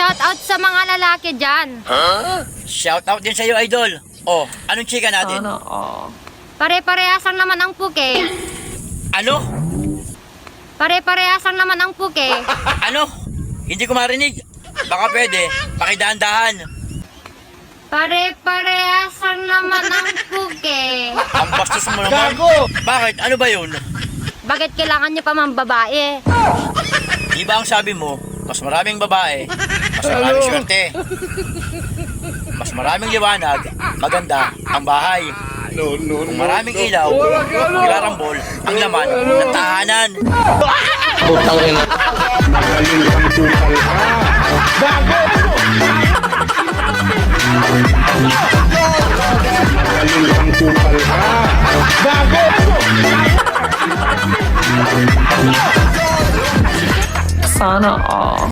shout out sa mga lalaki dyan. Shout out din sa'yo, idol. Oh, anong chika natin? Pare-parehasan naman ang puke. Ano? Pare-parehasan naman ang puke. Ano? Hindi ko marinig. Baka pwede, pakidahan-dahan. Pare-parehasan naman ang puke. Ang bastos mo naman. Bakit? Ano ba yun? Bakit kailangan niyo pa mang babae? Di ba ang sabi mo, mas maraming babae, mas maraming swerte. Mas maraming liwanag, maganda ang bahay. Kung maraming ilaw, ilarambol ang laman ng tahanan. Putang ina. Magaling kang kupal ka. Bago! Magaling kang kupal ka. Bago! Sana all.